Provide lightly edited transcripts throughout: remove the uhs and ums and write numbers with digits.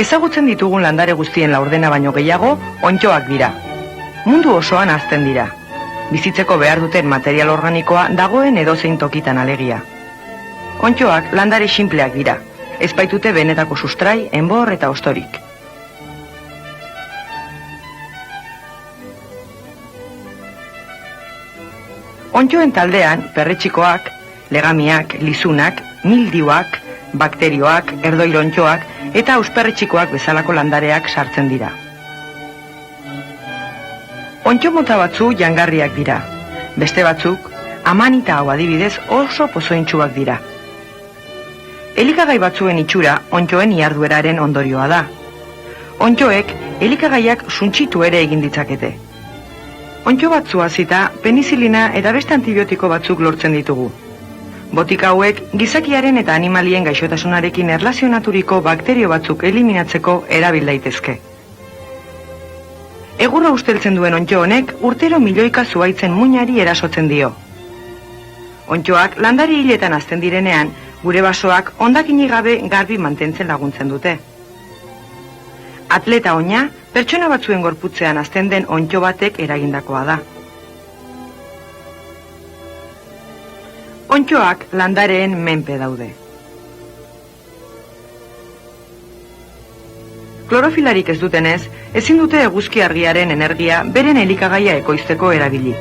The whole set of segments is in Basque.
Ezagutzen ditugun landare guztien laurdena baino gehiago, onddoak dira. Mundu osoan hazten dira. Bizitzeko behar duten material organikoa dagoen edozein tokitan alegia. Onddoak landare sinpleak dira. Ez baitute benetako sustrai, enbor eta ostorik. Onddoen taldean perretxikoak, legamiak, lizunak, mildiuak, bakterioak, erdoirontxoak eta ausperretxikoak bezalako landareak sartzen dira. Onddo mota batzu jangarriak dira. Beste batzuk, amanita hau adibidez oso pozointsuak dira. Elikagai batzuen itxura onddoen ihardueraren ondorioa da. Onddoek elikagaiak suntsitu ere egin ditzakete. Onddo batzu hasita penizilina eta beste antibiotiko batzuk lortzen ditugu. Botika hauek gizakiaren eta animalien gaixotasunarekin erlazionaturiko bakterio batzuk eliminatzeko erabil daitezke. Egurra usteltzen duen onddo honek urtero milioika zuhaitzen muinari erasotzen dio. Onddoak landare hiletan hazten direnean, gure basoak hondakinik gabe garbi mantentzen laguntzen dute. Atleta oina, pertsona batzuen gorputzean hazten den onddo batek eragindakoa da. Onddoak landareen menpe daude. Klorofilarik ez dutenez, ezin dute eguzki argiaren energia beren elikagaia ekoizteko erabili.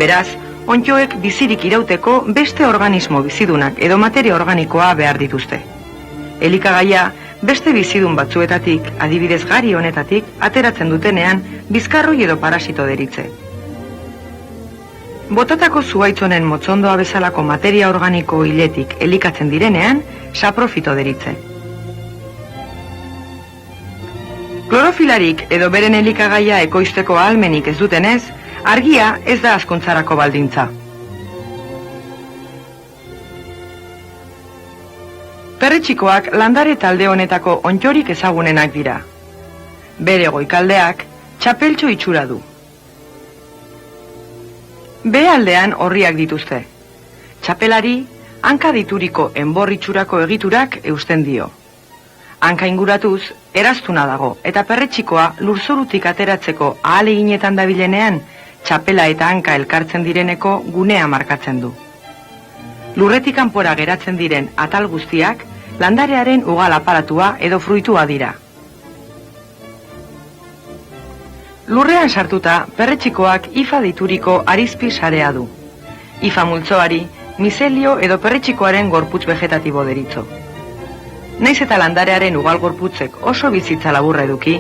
Beraz, onddoek bizirik irauteko beste organismo bizidunak edo materia organikoa behar dituzte. Elikagaia beste bizidun batzuetatik, adibidez gari honetatik, ateratzen dutenean bizkarroi edo parasito deritze. Botatako zuhaitzonen motzondoa bezalako materia organiko hiletik elikatzen direnean, saprofito deritze. Klorofilarik edo beren elikagaia ekoizteko ahalmenik ez dutenez, argia ez da hazkuntzarako baldintza. Perretxikoak landare talde honetako onddorik ezagunenak dira. Bere goikaldeak txapeltxo itxura du. Behealdean orriak dituzte. Txapelari, hanka dituriko enbor itxurako egiturak eusten dio. Hanka inguratuz, eraztuna dago, eta perretxikoa lurzorutik ateratzeko ahaleginetan dabilenean, txapela eta hanka elkartzen direneko gunea markatzen du. Lurretik kanpora geratzen diren atal guztiak, landarearen ugal aparatua edo fruitua dira. Lurrean sartuta, perretxikoak ifa dituriko arizpi sarea du. Ifa multzoari, miselio edo perretxikoaren gorputz vegetatibo deritzo. Naiz eta landarearen ugal gorputzek oso bizitza laburra eduki,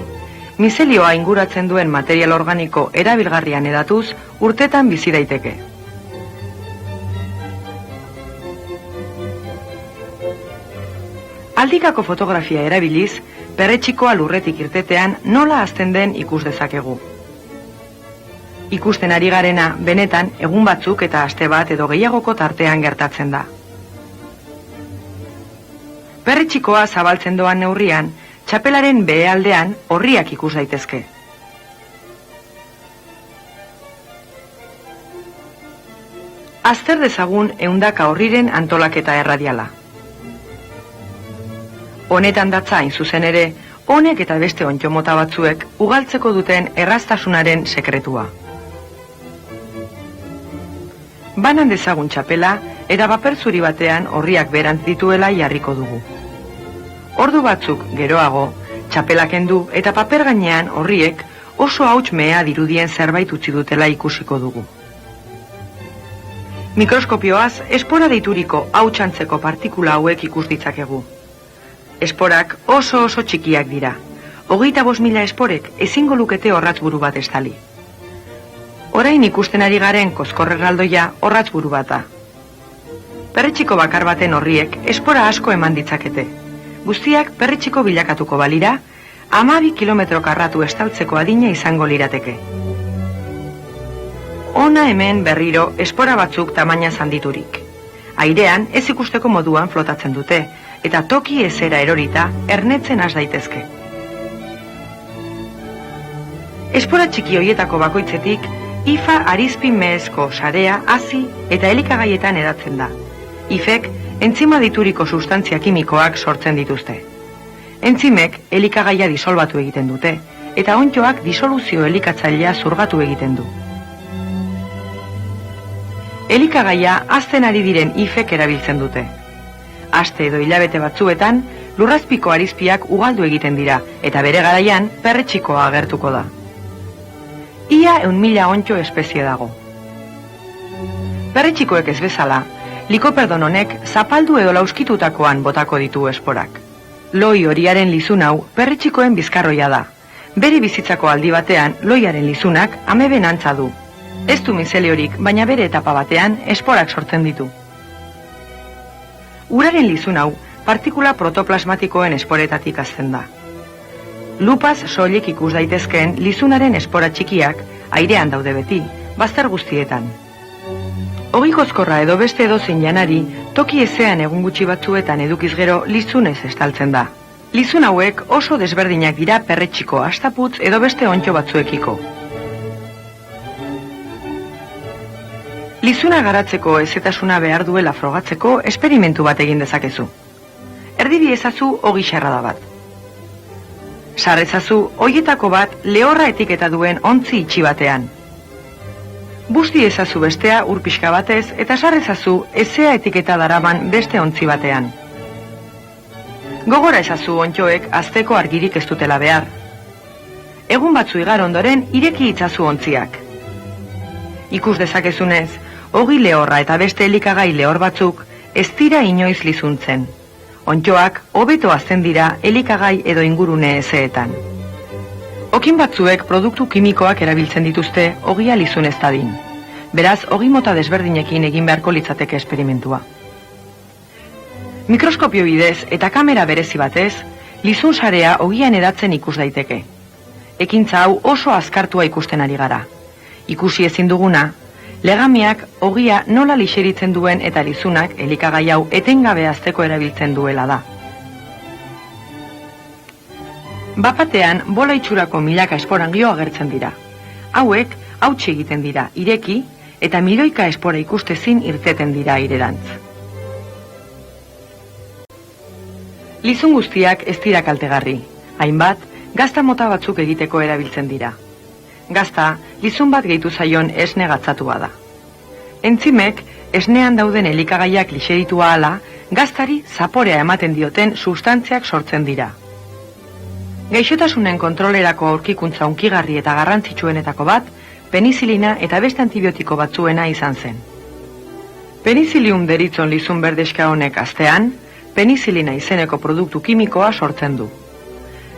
miselioa inguratzen duen material organiko erabilgarrian edatuz urtetan bizi daiteke. Aldikako fotografia erabiliz, perretxikoa lurretik irtetean nola hazten den ikus dezakegu. Ikusten ari garena, benetan, egun batzuk eta aste bat edo gehiagoko tartean gertatzen da. Perretxikoa zabaltzen doan neurrian, txapelaren behealdean orriak ikus daitezke. Azter dezagun ehundaka orriren antolaketa erradiala. Honetan datza hain zuzen ere, honek eta beste onddo mota batzuek ugaltzeko duten erraztasunaren sekretua. Banan dezagun txapela, eta paper zuri batean orriak berantz dituela jarriko dugu. Ordu batzuk geroago, txapela kendu eta paper gainean orriek oso hauts mehea dirudien zerbait utzi dutela ikusiko dugu. Mikroskopioaz, espora deituriko hautsantzeko partikula hauek ikus ditzakegu. Esporak oso txikiak dira. 25.000 esporek ezingo lukete orratzburu bat estali. Orain ikusten ari garen kozkorrerraldoia orratzburu bat da. Perretxiko bakar baten orriek espora asko eman ditzakete. Guztiak perretxiko bilakatuko balira, 12 kilometro karratu estaltzeko adina izango lirateke. Hona hemen berriro espora batzuk tamaina handiturik. Airean ez ikusteko moduan flotatzen dute, eta toki ezera erorita ernetzen has daitezke. Espora txiki hoietako bakoitzetik, ifa arizpin mehezko sarea hazi eta elikagaietan edatzen da. Ifek entzima dituriko sustantzia kimikoak sortzen dituzte. Entzimek elikagaia disolbatu egiten dute, eta onddoak disoluzio elikatzailea zurgatu egiten du. Elikagaia hazten ari diren hifek erabiltzen dute. Aste edo hilabete batzuetan, lurrazpiko arizpiak ugaldu egiten dira, eta bere garaian perretxikoa agertuko da. Ia 100.000 onddo espezie dago. Perretxikoek ez bezala, likoperdon honek zapaldu edo lauskitutakoan botako ditu esporak. Loi horiaren lizun hau perretxikoen bizkarroia da. Bere bizitzako aldi batean, loiaren lizunak ameben antza du. Ez du mizeliorik, baina bere etapa batean esporak sortzen ditu. Uraren lizun hau partikula protoplasmatikoen esporetatik hazten da. Lupaz soilik ikus daitezkeen lizunaren espora txikiak airean daude beti, bazter guztietan. Ogikozkorra edo beste edozein janari, toki ezean egun gutxi batzuetan edukiz gero lizunez estaltzen da. Lizun hauek oso desberdinak dira perretxiko, astaputz edo beste onddo batzuekiko. Lizuna garatzeko ezetasuna behar duela frogatzeko esperimentu bat egin dezakezu. Erdibi ezazu ogi xerrada bat. Sarrezazu hoietako bat lehorra etiketa duen ontzi itxi batean. Busti ezazu bestea ur pixka batez eta sarrezazu ezea etiketa daraman beste ontzi batean. Gogora ezazu onddoek azteko argirik ez dutela behar. Egun batzu igar ondoren ireki itzazu ontziak. Ikus dezakezunez, ogi lehorra eta beste elikagai lehor batzuk ez dira inoiz lizuntzen. Onddoak hobeto hazten dira elikagai edo ingurune ezeetan. Okin batzuek produktu kimikoak erabiltzen dituzte ogia lizun ez dadin. Beraz, ogi mota desberdinekin egin beharko litzateke esperimentua. Mikroskopio bidez eta kamera berezi batez, lizun sarea ogian edatzen ikus daiteke. Ekintza hau oso azkartua ikusten ari gara. Ikusi ezin duguna, legamiak ogia nola lixeritzen duen eta lizunak elikagai hau etengabe hazteko erabiltzen duela da. Bapatean bola itxurako milaka esporangio agertzen dira. Hauek hautsi egiten dira, ireki, eta milioika espora ikustezin irteten dira airerantz. Lizun guztiak ez dira kaltegarri, hainbat, gazta mota batzuk egiteko erabiltzen dira. Gazta, lizun bat gehitu zaion esne gatzatua da. Entzimek, esnean dauden elikagaiak lixeritua ahala, gaztari zaporea ematen dioten substantziak sortzen dira. Gaixotasunen kontrolerako aurkikuntza hunkigarri eta garrantzitsuenetako bat, penizilina eta beste antibiotiko batzuena izan zen. Penizilium deritzon lizun berdeska honek aztean, penizilina izeneko produktu kimikoa sortzen du.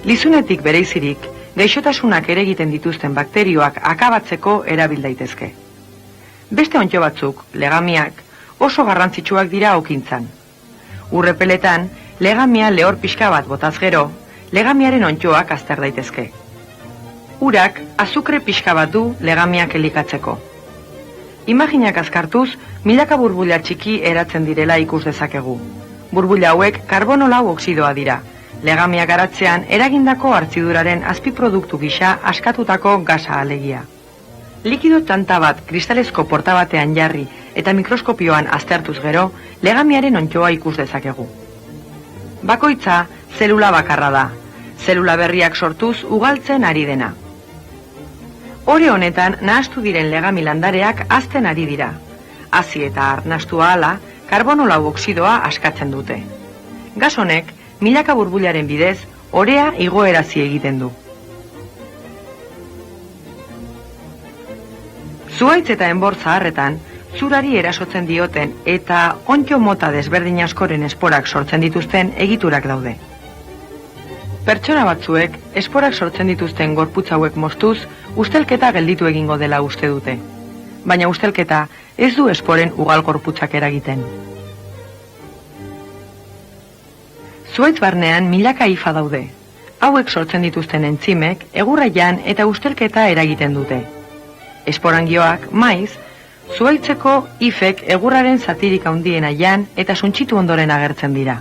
Lizunetik bereizirik, gaixotasunak ere egiten dituzten bakterioak akabatzeko erabil daitezke. Beste onddo batzuk, legamiak, oso garrantzitsuak dira okintzan. Urrepeletan, legamia lehor pixka bat botaz gero, legamiaren onddoak azter daitezke. Urak azukre pixka bat du legamiak elikatzeko. Imaginak azkartuz, milaka burbuila txiki eratzen direla ikus dezakegu. Burbuila hauek karbono lau oksidoa dira. Legamiak garatzean eragindako hartziduraren azpiproduktu gisa askatutako gasa alegia. Likido tanta bat kristalezko porta batean jarri eta mikroskopioan aztertuz gero, legamiaren onddoa ikus dezakegu. Bakoitza zelula bakarra da. Zelula berriak sortuz ugaltzen ari dena. Ore honetan nahastu diren legami landareak hazten ari dira. Hazi eta arnastua ahala, karbono lau oksidoa askatzen dute. Gas honek, milaka burbularen bidez, orea igoerazi egiten du. Zuhaitz eta enbor zaharretan, zurari erasotzen dioten eta onddo mota desberdin askoren esporak sortzen dituzten egiturak daude. Pertsona batzuek, esporak sortzen dituzten gorputz hauek moztuz, ustelketa gelditu egingo dela uste dute. Baina ustelketa ez du esporen ugal gorputzak eragiten. Zuhaitz barnean milaka hifa daude. Hauek sortzen dituzten entzimek, egurraian eta ustelketa eragiten dute. Esporangioak, maiz, zuhaitzeko hifek egurraren zatirik handiena jan eta suntsitu ondoren agertzen dira.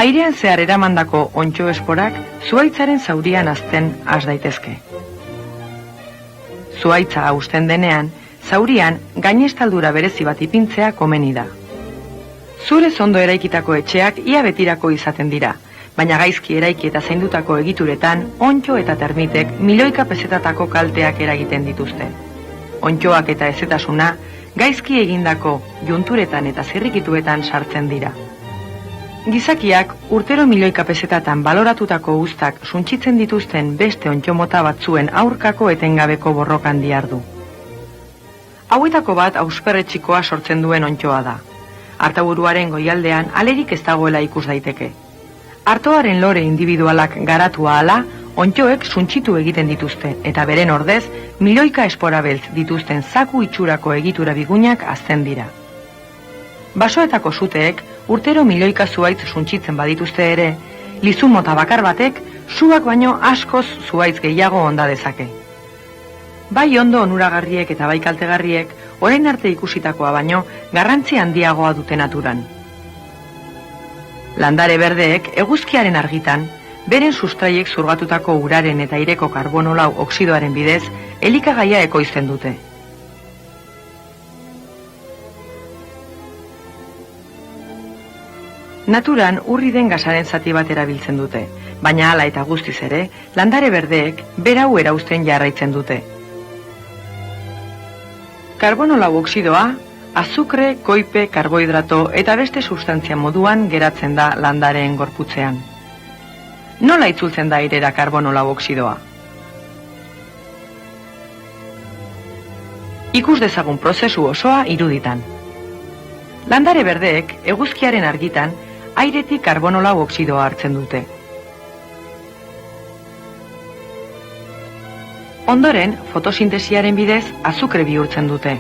Airean zehar eramandako onddo esporak zuhaitzaren zaurian hazten has daitezke. Zuhaitza hausten denean, zaurian gainestaldura berezi bat ipintzea komeni da. Zure ondo eraikitako etxeak ia betirako izaten dira, baina gaizki eraiki eta zaindutako egituretan ontxo eta termitek milioika pesetatako kalteak eragiten dituzte. Ontxoak eta ezetasuna gaizki egindako junturetan eta zirrikituetan sartzen dira. Gizakiak urtero milioika pesetatan baloratutako uztak suntsitzen dituzten beste ontxo mota batzuen aurkako etengabeko borrokan diardu. Hauetako bat ausperretxikoa sortzen duen ontxoa da. Artaburuaren goialdean alerik ez dagoela ikus daiteke. Artoaren lore individualak garatu ahala, ontxoek suntsitu egiten dituzte, eta beren ordez, milioika espora beltz dituzten zaku itxurako egitura bigunak hazten dira. Basoetako suteek urtero milioika zuhaitz suntsitzen badituzte ere, lizu mota bakar batek suak baino askoz zuhaitz gehiago onda dezake. Bai ondo onuragarriek eta bai kaltegarriek, orain arte ikusitakoa baino, garrantzi handiagoa dute naturan. Landare berdeek eguzkiaren argitan, beren sustraiek zurgatutako uraren eta aireko karbono lau oksidoaren bidez, elikagaia ekoizten dute. Naturan urri den gasaren zati bat erabiltzen dute, baina hala eta guztiz ere, landare berdeek berau erauzten jarraitzen dute. Karbono lau oksidoa, azukre, koipe, karbohidrato eta beste sustantzia moduan geratzen da landareen gorputzean. Nola itzultzen da airera karbono lau oksidoa? Ikus dezagun prozesu osoa iruditan. Landare berdeek eguzkiaren argitan airetik karbono lau oksidoa hartzen dute. Ondoren, fotosintesiaren bidez azukre bihurtzen dute.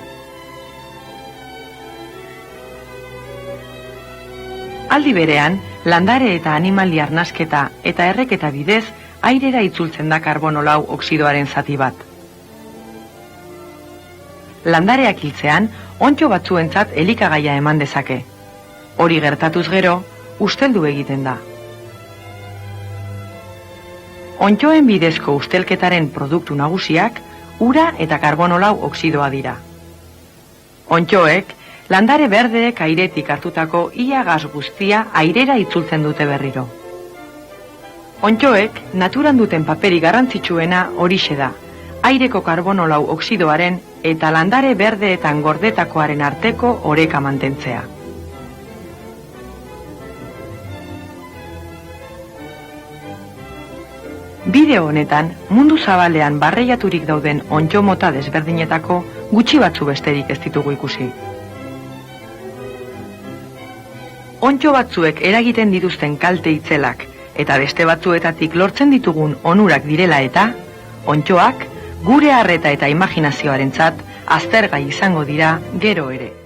Aldi berean, landare eta animali arnasketa eta erreketa bidez airera itzultzen da karbono lau oksidoaren zati bat. Landareak hiltzean, ontxo batzuentzat elikagaia eman dezake. Hori gertatuz gero, usteldu egiten da. Ontxoen bidezko ustelketaren produktu nagusiak ura eta karbono lau oksidoa dira. Ontxoek, landare berdeek airetik hartutako ia gas guztia airera itzultzen dute berriro. Ontxoek, naturan duten paperi garrantzitsuena horixe da, aireko karbono lau oksidoaren eta landare berdeetan gordetakoaren arteko oreka mantentzea. Bideo honetan, mundu zabalean barreiaturik dauden ontxo mota desberdinetako gutxi batzu besterik ez ditugu ikusi. Ontxo batzuek eragiten dituzten kalte itzelak eta beste batzuetatik lortzen ditugun onurak direla eta, ontxoak gure arreta eta imaginazioarentzat aztergai izango dira gero ere.